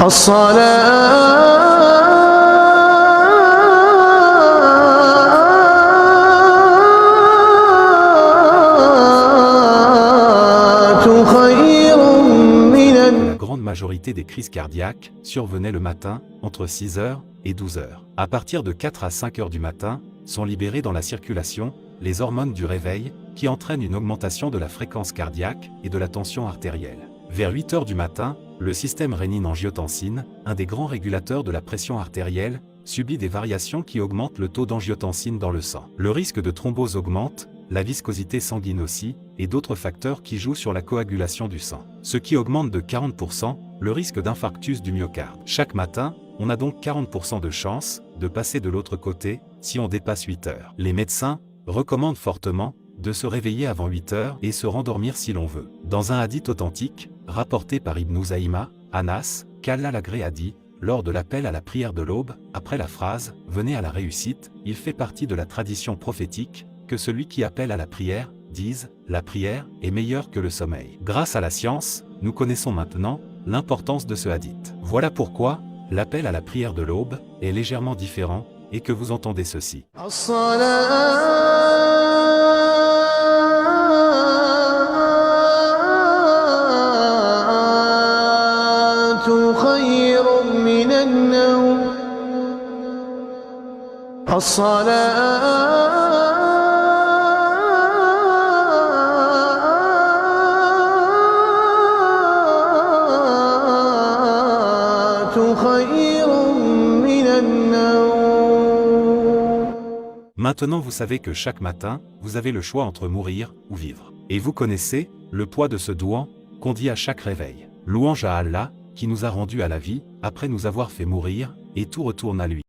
La grande majorité des crises cardiaques survenaient le matin, entre 6h et 12h. À partir de 4 à 5h du matin, sont libérées dans la circulation les hormones du réveil, qui entraînent une augmentation de la fréquence cardiaque et de la tension artérielle. Vers 8h du matin, le système rénine-angiotensine, un des grands régulateurs de la pression artérielle, subit des variations qui augmentent le taux d'angiotensine dans le sang. Le risque de thrombose augmente, la viscosité sanguine aussi, et d'autres facteurs qui jouent sur la coagulation du sang. Ce qui augmente de 40% le risque d'infarctus du myocarde. Chaque matin, on a donc 40% de chance de passer de l'autre côté si on dépasse 8 heures. Les médecins recommandent fortement de se réveiller avant 8 heures et se rendormir si l'on veut. Dans un hadith authentique, rapporté par Ibn Uzaïma, Anas, qu'Allah l'agré a dit, lors de l'appel à la prière de l'aube, après la phrase « Venez à la réussite », il fait partie de la tradition prophétique que celui qui appelle à la prière dise « La prière est meilleure que le sommeil ». Grâce à la science, nous connaissons maintenant l'importance de ce hadith. Voilà pourquoi l'appel à la prière de l'aube est légèrement différent et que vous entendez ceci. Maintenant vous savez que chaque matin, vous avez le choix entre mourir ou vivre. Et vous connaissez le poids de ce douan qu'on dit à chaque réveil. Louange à Allah, qui nous a rendus à la vie, après nous avoir fait mourir, et tout retourne à lui.